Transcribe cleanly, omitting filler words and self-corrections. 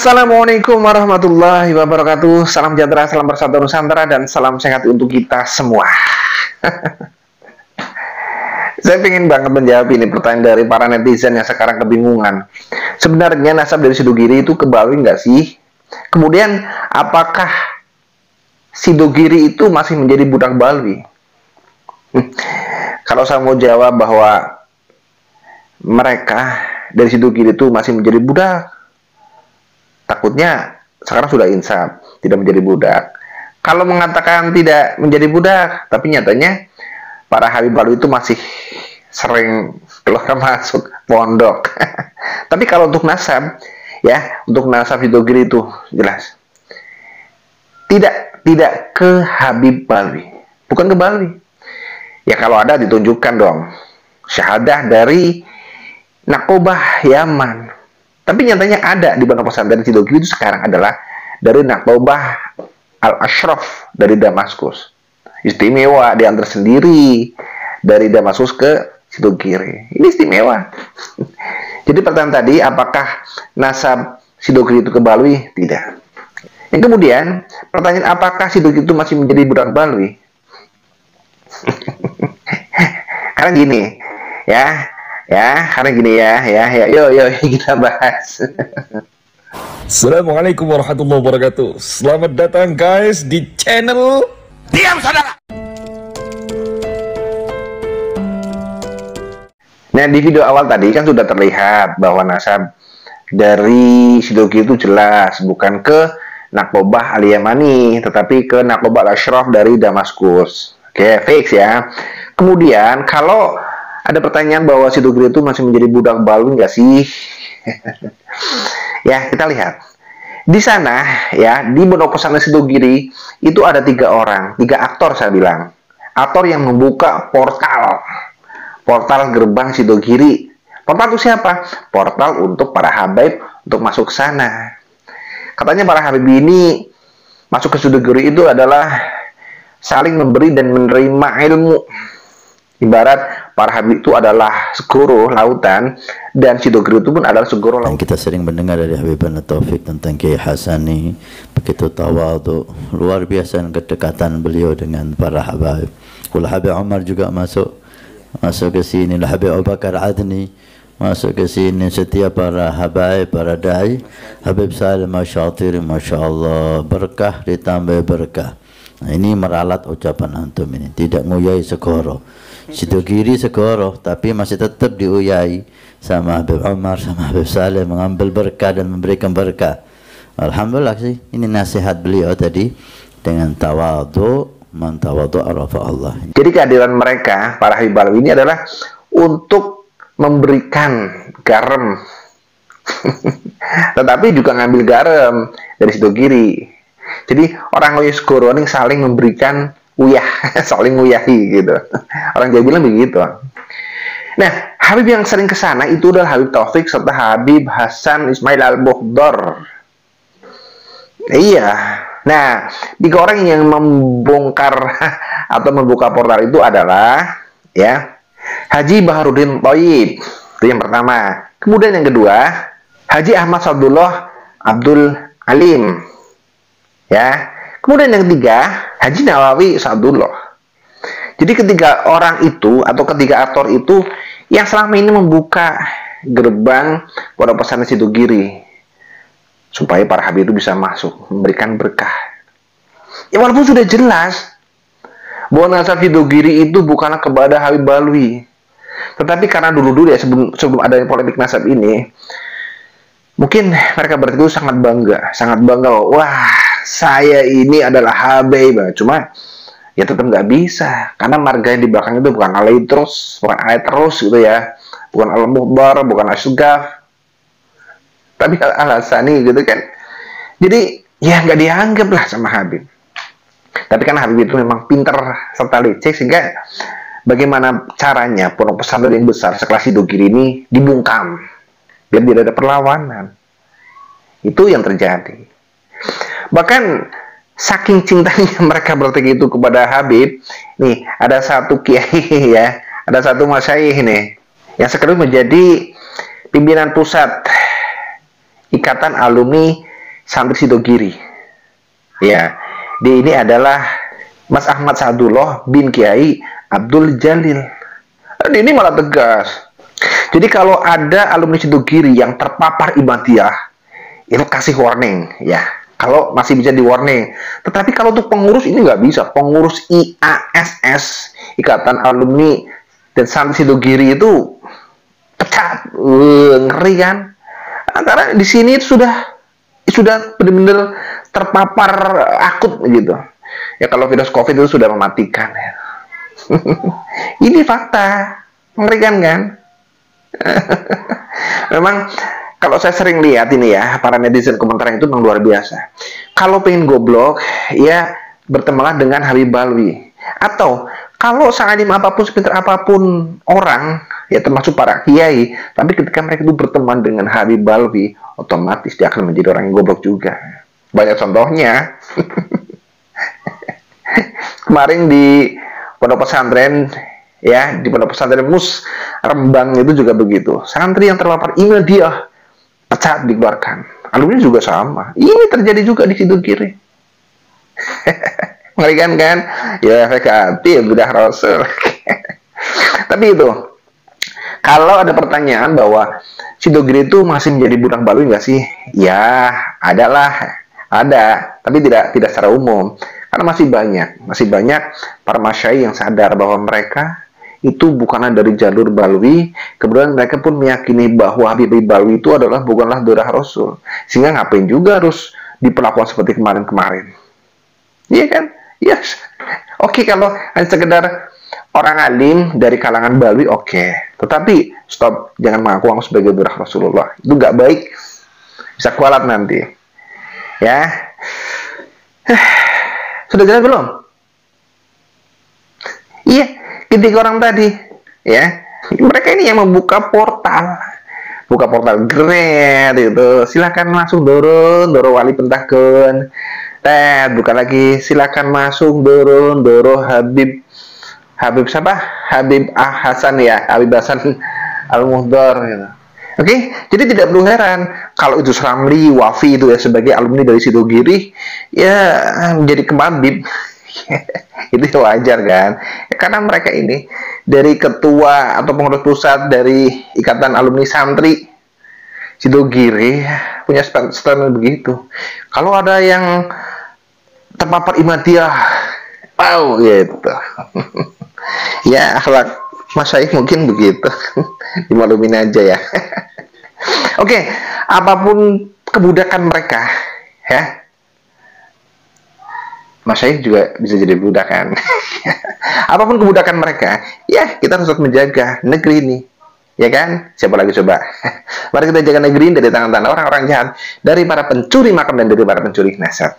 Assalamualaikum warahmatullahi wabarakatuh. Salam sejahtera, salam bersatu Nusantara, dan salam sehat untuk kita semua. Saya pengen banget menjawab ini pertanyaan dari para netizen yang sekarang kebingungan. Sebenarnya nasab dari Sidogiri itu ke Balwi nggak sih? Kemudian apakah Sidogiri itu masih menjadi budak Balwi? Kalau saya mau jawab bahwa mereka dari Sidogiri itu masih menjadi budak, takutnya sekarang sudah insaf, tidak menjadi budak. Kalau mengatakan tidak menjadi budak, tapi nyatanya para Habib Balwi itu masih sering keluar masuk pondok. Tapi kalau untuk nasab, ya, untuk nasab Sidogiri itu jelas tidak ke Habib Balwi, bukan ke Balwi. Ya kalau ada ditunjukkan dong syahadah dari Nakobah Yaman. Tapi nyatanya ada di pondok pesantren Sidogiri itu sekarang adalah dari Nakobah Al-Ashraf dari Damaskus. Istimewa, diantar sendiri dari Damaskus ke Sidogiri. Ini istimewa. Jadi pertanyaan tadi, apakah nasab Sidogiri itu ke Balwi? Tidak. Yang kemudian, pertanyaan apakah Sidogiri itu masih menjadi budak Balwi? Karena gini, ya, karena gini yuk kita bahas. Assalamualaikum warahmatullahi wabarakatuh. Selamat datang guys di channel Diam Saudara. Nah, di video awal tadi kan sudah terlihat bahwa nasab dari Sidogiri itu jelas bukan ke Nakobah Al-Yamani, tetapi ke Nakobah Al-Ashraf dari Damaskus. Oke, fix ya. Kemudian kalau ada pertanyaan bahwa Sidogiri itu masih menjadi budak Balwi nggak sih? Ya, kita lihat. Di sana, ya, di pondok pesantren Sidogiri itu ada 3 orang, 3 aktor saya bilang. Aktor yang membuka portal gerbang Sidogiri. Portal itu siapa? Portal untuk para habaib untuk masuk ke sana. Katanya para habib ini masuk ke Sidogiri itu adalah saling memberi dan menerima ilmu. Ibarat para habib itu adalah segoro lautan, dan Sidogiri itu pun adalah segoro lautan. Kita sering mendengar dari Habib Taufik tentang Kiai Hasani, begitu tawadhu, luar biasa kedekatan beliau dengan para habaib. Kalau Habib Umar juga masuk ke sini, Habib Abu Bakar Adni masuk ke sini, setiap para habaib, para dai, Habib Salim Masyatir, Masya Allah, berkah ditambah berkah. Nah, ini meralat ucapan antum ini, tidak nguyai segoro. Sidogiri segoro, tapi masih tetap diuyai sama Habib Umar, sama Habib Salim, mengambil berkah dan memberikan berkah. Alhamdulillah sih, ini nasihat beliau tadi dengan tawadhu, man tawadhu arafa Allah. Jadi kehadiran mereka, para Habib Balwi ini adalah untuk memberikan garam, tetapi juga ngambil garam dari Sidogiri. Jadi orang Segoro ini saling memberikan uyah, saling uyahi gitu. Orang Jawa bilang begitu. Nah, Habib yang sering ke sana itu adalah Habib Taufik serta Habib Hasan Ismail Al-Bukhdar. Iya. Nah, 3 orang yang membongkar atau membuka portal itu adalah ya Haji Baharudin Thayyib, itu yang pertama. Kemudian yang kedua, Haji Ahmad Sadullah Abdul Alim. Ya. Kemudian yang ketiga, Haji Nawawi Sadullah. Jadi ketiga orang itu atau ketiga aktor itu yang selama ini membuka gerbang pondok pesantren Sidogiri supaya para habib itu bisa masuk, memberikan berkah. Ya walaupun sudah jelas bahwa nasab Sidogiri itu bukanlah kepada Habib Balwi, tetapi karena dulu ya sebelum adanya polemik nasab ini, mungkin mereka berdua sangat bangga, wah, saya ini adalah habib. Cuma ya tetap nggak bisa, karena marga yang di belakang itu bukan alai terus, bukan alai terus gitu ya, bukan al-muhdar, bukan asygaf, tapi al-hasani gitu kan. Jadi ya nggak dianggap lah sama habib. Tapi kan habib itu memang pinter serta licik, sehingga bagaimana caranya pondok pesantren yang besar sekelas Sidogiri ini dibungkam biar tidak ada perlawanan. Itu yang terjadi. Bahkan saking cintanya mereka bertiga itu kepada Habib, nih ada satu kiai ya, ada satu masyayikh nih yang sekarang menjadi pimpinan pusat Ikatan Alumni santri Sidogiri. Ya, ini adalah Mas Ahmad Sadullah bin Kiai Abdul Jalil. Dan ini malah tegas. Jadi kalau ada alumni Sidogiri yang terpapar Ibadiyah, itu kasih warning, ya. Kalau masih bisa di warning. Tetapi kalau untuk pengurus ini nggak bisa. Pengurus IASS, Ikatan Alumni dan Santri Sidogiri itu pecat. Ngeri kan? Karena di sini sudah benar-benar terpapar akut gitu. Ya kalau virus COVID itu sudah mematikan. Ya. Ini fakta. Mengerikan kan? Memang kalau saya sering lihat ini ya, para netizen komentar itu memang luar biasa. Kalau pengen goblok, ya bertemanlah dengan Habib Balwi. Atau kalau sealim apapun, sepintar apapun orang, ya termasuk para kiai, tapi ketika mereka itu berteman dengan Habib Balwi, otomatis dia akan menjadi orang yang goblok juga. Banyak contohnya. Kemarin di pondok pesantren, ya di pondok pesantren Mus Rembang itu juga begitu. Santri yang terpapar Ibadiyah pecat, dikeluarkan. Alumni juga sama. Ini terjadi juga di Sidogiri. Mengerikan kan? Ya efek hati, budak Rasul. Tapi itu, kalau ada pertanyaan bahwa Sidogiri itu masih menjadi budak Balwi nggak sih? Ya, ada. Tapi tidak secara umum. Karena masih banyak para masyai yang sadar bahwa mereka itu bukanlah dari jalur Balwi, kemudian mereka pun meyakini bahwa Habib Balwi itu bukanlah darah Rasul, sehingga ngapain juga harus diperlakukan seperti kemarin-kemarin. Iya kan? Yes. Oke, kalau hanya sekedar orang alim dari kalangan Balwi, oke. Tetapi stop, jangan mengaku sebagai darah Rasulullah. Itu nggak baik, bisa kualat nanti. Ya, sudah jelas belum? Iya. Ketiga orang tadi, ya, mereka ini yang membuka portal Grab itu. Silakan langsung dorong Wali Pentagon. Bukan lagi silakan masuk dorong Habib siapa? Habib Hasan ya, Habib Hasan Al-Muhdar gitu. Oke, jadi tidak perlu heran kalau itu Ramli Wafi itu ya sebagai alumni dari Sidogiri ya menjadi kemabib. Itu wajar kan, karena mereka ini dari ketua atau pengurus pusat dari Ikatan Alumni Santri Sidogiri punya statement begitu. Kalau ada yang terpapar Ibadiyah, wow gitu. Ya akhlak masyayikh mungkin begitu. Dimaklumin aja ya. Oke, apapun kebudakan mereka, ya. Masyayikh juga bisa jadi budak kan. Apapun kebudakan mereka, ya kita harus menjaga negeri ini, ya kan? Siapa lagi coba? Mari kita jaga negeri ini dari tangan-tangan orang-orang jahat, dari para pencuri makam dan dari para pencuri nasab.